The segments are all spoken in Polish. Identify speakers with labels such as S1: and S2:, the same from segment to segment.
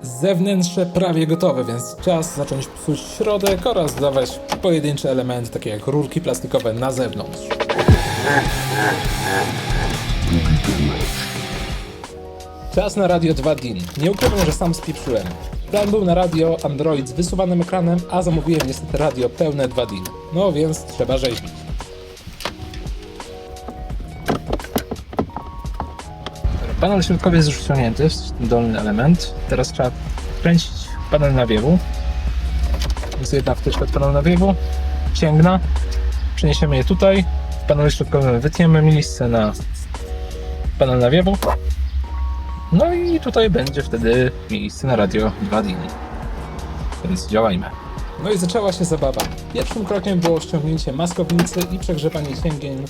S1: Zewnętrzne prawie gotowe, więc czas zacząć psuć środek oraz dodawać pojedyncze elementy, takie jak rurki plastikowe na zewnątrz. Czas na Radio 2 DIN. Nie ukrywam, że sam spieprzyłem. Plan był na radio Android z wysuwanym ekranem, a zamówiłem niestety radio pełne 2 DIN. No więc trzeba rzeźbić. Panel środkowy jest już wciągnięty, ten dolny element. Teraz trzeba kręcić panel nawiewu. Jest jedna wtyczka od panelu nawiewu, cięgna. Przeniesiemy je tutaj. W panelu środkowym wytniemy miejsce na panel nawiewu. No i tutaj będzie wtedy miejsce na radio 2 DIN. Więc działajmy. No i zaczęła się zabawa. Pierwszym krokiem było ściągnięcie maskownicy i przegrzebanie cięgien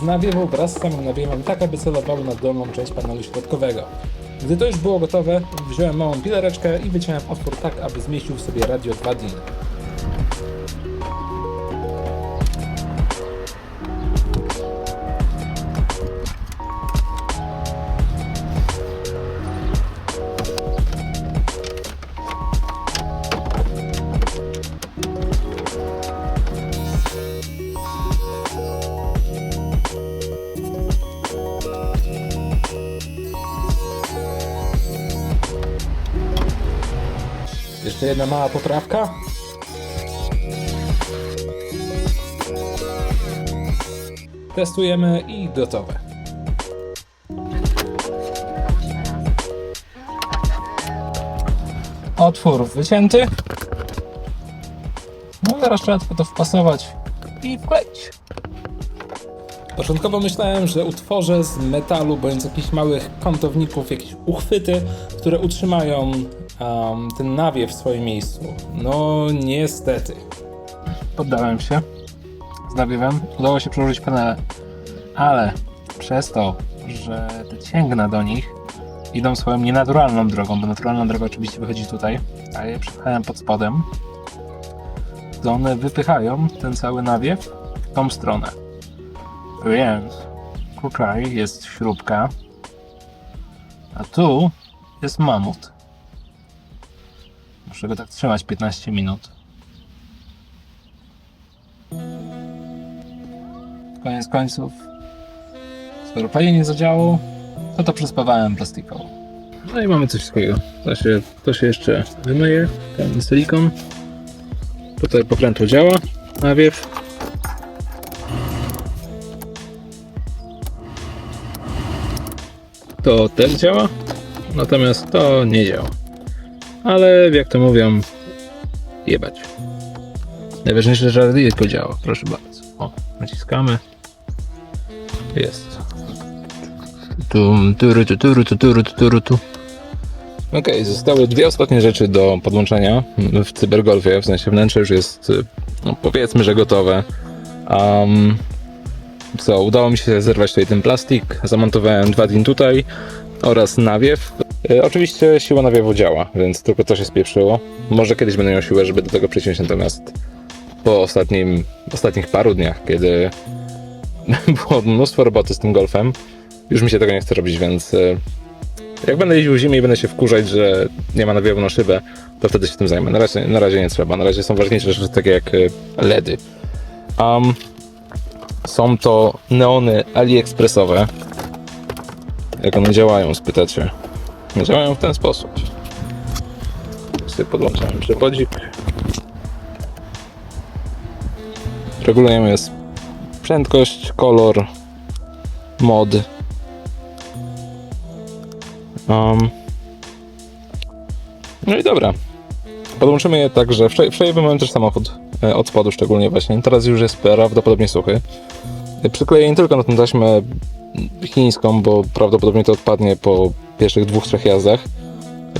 S1: z nawiewu wraz z samym nawiewem, tak aby celowały na dolną część panelu środkowego. Gdy to już było gotowe, wziąłem małą pilereczkę i wyciąłem otwór tak, aby zmieścił w sobie radio 2 DIN. Jeszcze jedna mała poprawka. Testujemy i gotowe. Otwór wycięty. No teraz trzeba tylko to wpasować i wkleić. Początkowo myślałem, że utworzę z metalu bądź z jakichś małych kątowników jakieś uchwyty, które utrzymają ten nawiew w swoim miejscu. No niestety. Poddałem się z nawiewem. Udało się przełożyć panele, ale przez to, że te cięgna do nich idą swoją nienaturalną drogą, bo naturalna droga oczywiście wychodzi tutaj, a je przepchałem pod spodem, to one wypychają ten cały nawiew w tą stronę. Więc tutaj jest śrubka, a tu jest mamut. Muszę go tak trzymać 15 minut. Koniec końców, skoro fajnie nie zadziałało, to przespawałem plastikowo. No i mamy coś takiego. To się jeszcze wymyje. Ten silikon. Tutaj pokrętło działa. Nawiew. To też działa, natomiast to nie działa. Ale jak to mówią, jebać. Najważniejsze, że radyjko działa, proszę bardzo. O, naciskamy. Jest. Okej, zostały dwie ostatnie rzeczy do podłączenia w Cybergolfie, w sensie wnętrze już jest, no powiedzmy, że gotowe. Udało mi się zerwać tutaj ten plastik, zamontowałem 2 DIN tutaj oraz nawiew. Oczywiście siła nawiewu działa, więc tylko to się spieprzyło. Może kiedyś będę miał siłę, żeby do tego przyciąć, natomiast po ostatnich paru dniach, kiedy było mnóstwo roboty z tym golfem, już mi się tego nie chce robić, więc jak będę jeździł w zimie i będę się wkurzać, że nie ma nawiewu na szybę, to wtedy się tym zajmę. Na razie nie trzeba, na razie są ważniejsze rzeczy takie jak LEDy. Są to neony AliExpressowe. Jak one działają, spytacie? Działają w ten sposób. Sobie podłączamy przewodzik. Regulujemy prędkość, kolor, mod. No i dobra. Podłączymy je tak, że przejęły mamy też samochód od spodu szczególnie właśnie. Teraz już jest prawdopodobnie suchy. Przykleję nie tylko na tą taśmę chińską, bo prawdopodobnie to odpadnie po pierwszych 2-3 jazdach.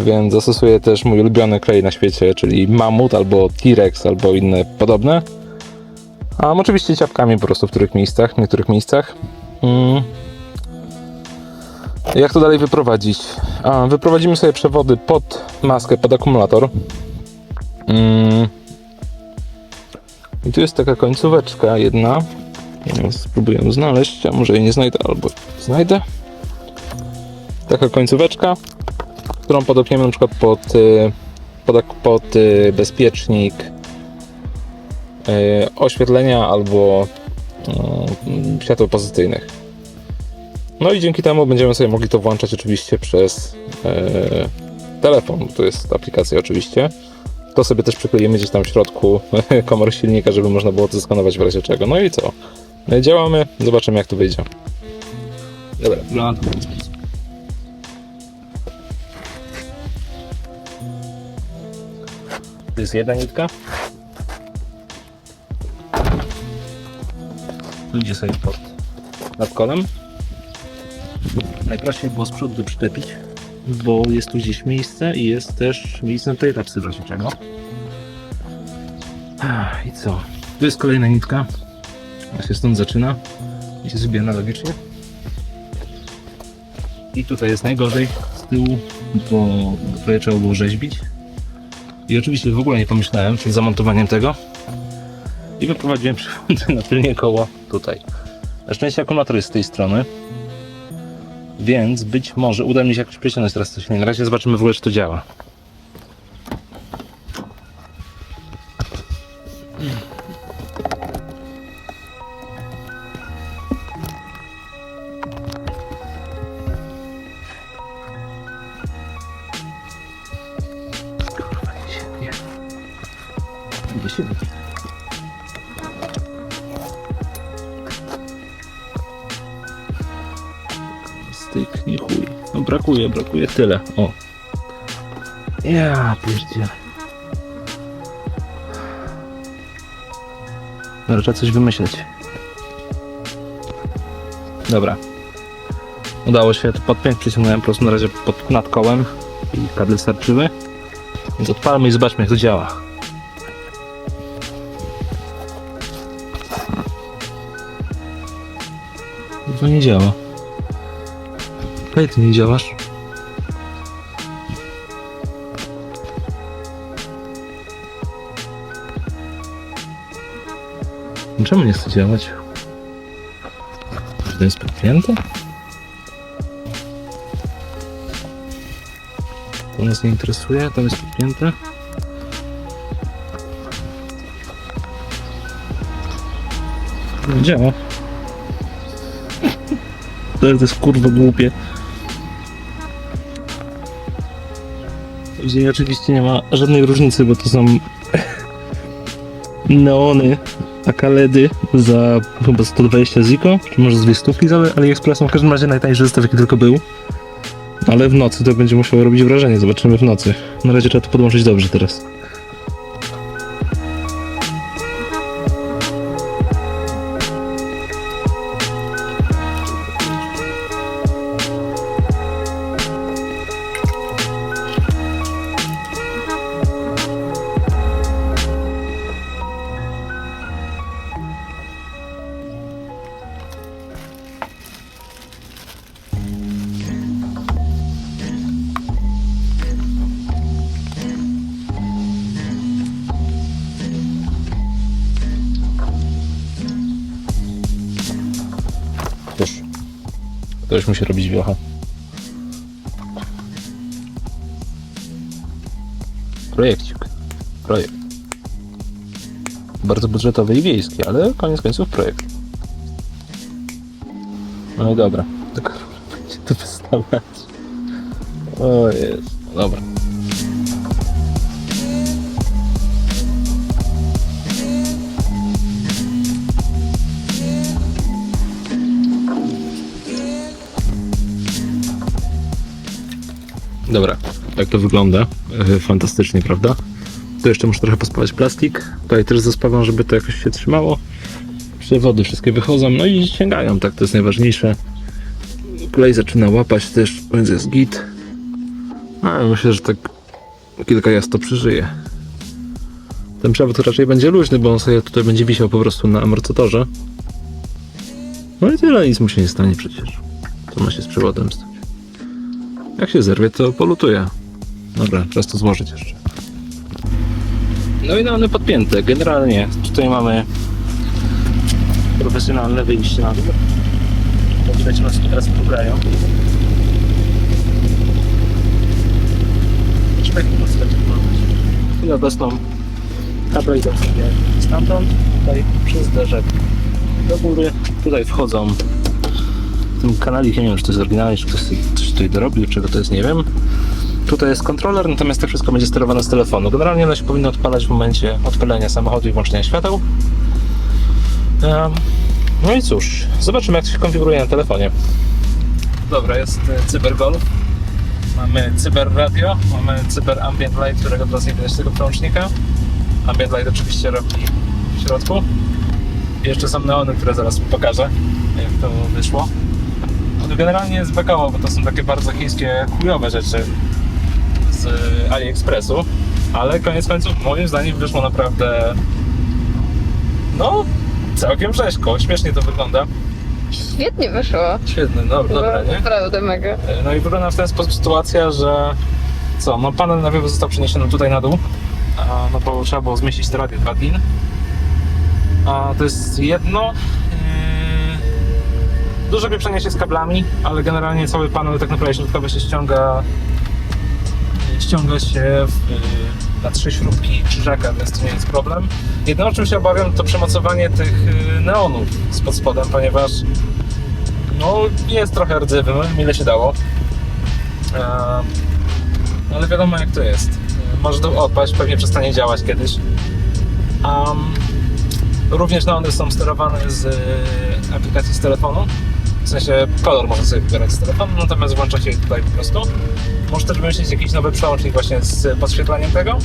S1: Więc zastosuję też mój ulubiony klej na świecie, czyli Mamut albo T-Rex albo inne podobne. A oczywiście ciapkami po prostu w niektórych miejscach. Jak to dalej wyprowadzić? Wyprowadzimy sobie przewody pod maskę, pod akumulator. I tu jest taka końcóweczka jedna. Spróbuję ją znaleźć, a może jej nie znajdę, albo znajdę. Taka końcóweczka. którą podepniemy na przykład pod bezpiecznik oświetlenia albo świateł pozycyjnych. No i dzięki temu będziemy sobie mogli to włączać oczywiście przez telefon. To jest aplikacja oczywiście. To sobie też przykleimy gdzieś tam w środku komory silnika, żeby można było to skanować w razie czego. No i co? Działamy, zobaczymy jak to wyjdzie. Dobra, wygląda to w ten sposób. To jest jedna nitka. Idzie sobie pod nadkolem. Najprościej było z przodu to przyczepić, bo jest tu gdzieś miejsce i jest też miejsce na tej tapsy w razie czego. I co? Tu jest kolejna nitka. Ja się stąd zaczyna i się zbija analogicznie. I tutaj jest najgorzej z tyłu, bo tutaj trzeba było rzeźbić. I oczywiście w ogóle nie pomyślałem przed zamontowaniem tego. I wyprowadziłem przewody na tylnie koło tutaj. Na szczęście akumulator jest z tej strony. Więc być może uda mi się jakoś przeciągnąć teraz coś. Na razie zobaczymy w ogóle, czy to działa. Kurwa, nie się. Nie się. Styknie chuj. No brakuje tyle. O. Ja pierdzielę. Dobra, trzeba coś wymyśleć. Dobra. Udało się to podpiąć, przyciągnąłem po prostu na razie pod nad kołem i kabel starczywy. Więc odpalmy i zobaczmy jak to działa. To nie działa. Hej, ty nie działasz? Czemu nie chce działać? Czy to jest podpięte? To nas nie interesuje, tam jest podpięte. Nie działa. To jest kurwa głupie. Gdzie oczywiście nie ma żadnej różnicy, bo to są neony, akaledy za chyba 120 ziko, czy może z 200 z AliExpressu. W każdym razie najtańszy zestaw jaki tylko był. Ale w nocy to będzie musiało robić wrażenie, zobaczymy w nocy. Na razie trzeba to podłączyć dobrze teraz. To już musi robić wiocha. Projekt. Bardzo budżetowy i wiejski, ale koniec końców projekt. No i dobra. Tak będzie to wystawać. O jest. Dobra. Dobra, tak to wygląda. Fantastycznie, prawda? Tu jeszcze muszę trochę pospawać plastik. Tutaj też zaspawam, żeby to jakoś się trzymało. Przewody wszystkie wychodzą, no i sięgają, tak, to jest najważniejsze. Klej zaczyna łapać też, więc jest git. Ale myślę, że tak kilka jazd to przeżyje. Ten przewód raczej będzie luźny, bo on sobie tutaj będzie wisiał po prostu na amortyzatorze. No i tyle, nic mu się nie stanie przecież. Co ma się z przewodem stać? Jak się zerwie, to polutuje. Dobra, teraz to złożyć jeszcze. No i mamy podpięte. Generalnie tutaj mamy profesjonalne wyjście na dół. Widać, nas teraz pograją. tak po prostu tak wyglądać. W chwilę obecną kable idą sobie stamtąd, tutaj przez deszek do góry. Tutaj wchodzą w tym kanalikiem, nie wiem, czy to jest oryginalnie, czy ktoś coś tutaj dorobił, czego to jest, nie wiem. Tutaj jest kontroler, natomiast to wszystko będzie sterowane z telefonu. Generalnie ono się powinno odpalać w momencie odpalenia samochodu i włączenia świateł. No i cóż, zobaczymy, jak to się konfiguruje na telefonie. Dobra, jest CyberGolf. Mamy CyberRadio, mamy CyberAmbient Light, którego teraz nie widać z tego przełącznika. Ambient Light oczywiście robi w środku. I jeszcze są neony, które zaraz pokażę, jak to wyszło. No generalnie jest bekało, bo to są takie bardzo chińskie, chujowe rzeczy z AliExpressu, ale koniec końców moim zdaniem wyszło naprawdę no całkiem rzeźko, śmiesznie to wygląda.
S2: Świetnie wyszło.
S1: Świetny, no dobra, nie?
S2: Naprawdę mega.
S1: No i wygląda w ten sposób sytuacja, że co, no panel nawiewu został przeniesiony tutaj na dół, no bo trzeba było zmieścić te radio 2 DIN. A to jest jedno. Dużo pieprzenia się z kablami, ale generalnie cały panel tak naprawdę środkowy się ściąga się na 3 śrubki krzyżaka, więc to nie jest problem. Jedyne, o czym się obawiam, to przemocowanie tych neonów spod spodem, ponieważ no jest trochę rdzywy, ile się dało. Ale wiadomo, jak to jest. Może to odpaść, pewnie przestanie działać kiedyś. Również neony są sterowane z aplikacji z telefonu. W sensie kolor można sobie wybierać z telefonu, natomiast włącza się tutaj po prostu. Może też wymyślić jakiś nowy przełącznik właśnie z podświetlaniem tego.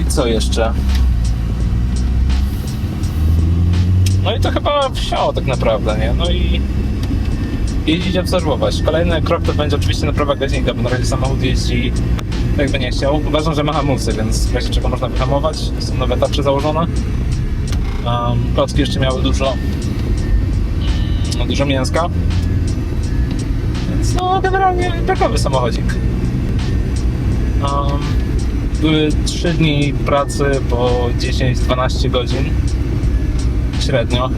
S1: I co jeszcze? No i to chyba wsiało tak naprawdę, nie? No i jeździć, obserwować. Kolejny krok to będzie oczywiście naprawa gaźnika, bo na razie samochód jeździ tak jakby nie chciał. Uważam, że ma hamulce, więc w razie czego można wyhamować. Są nowe tarcze założone. Klocki jeszcze miały dużo mięska. Więc no generalnie bekowy samochodzik. Były 3 dni pracy po 10-12 godzin średnio.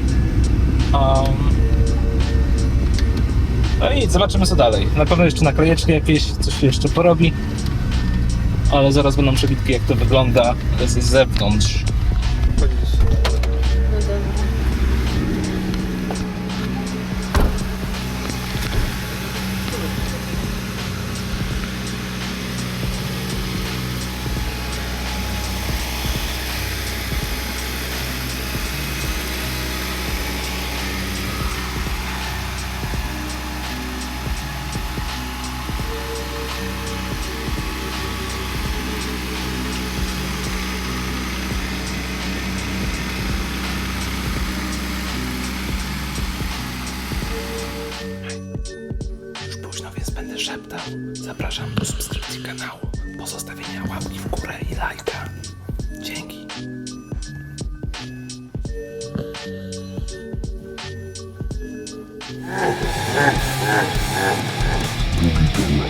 S1: No i zobaczymy, co dalej. Na pewno jeszcze naklejeczki jakieś, coś się jeszcze porobi. Ale zaraz będą przebitki, jak to wygląda z zewnątrz.
S2: No dobra.
S1: Już późno, więc będę szeptał. Zapraszam do subskrypcji kanału, pozostawienia łapki w górę i lajka. Dzięki.
S3: Długi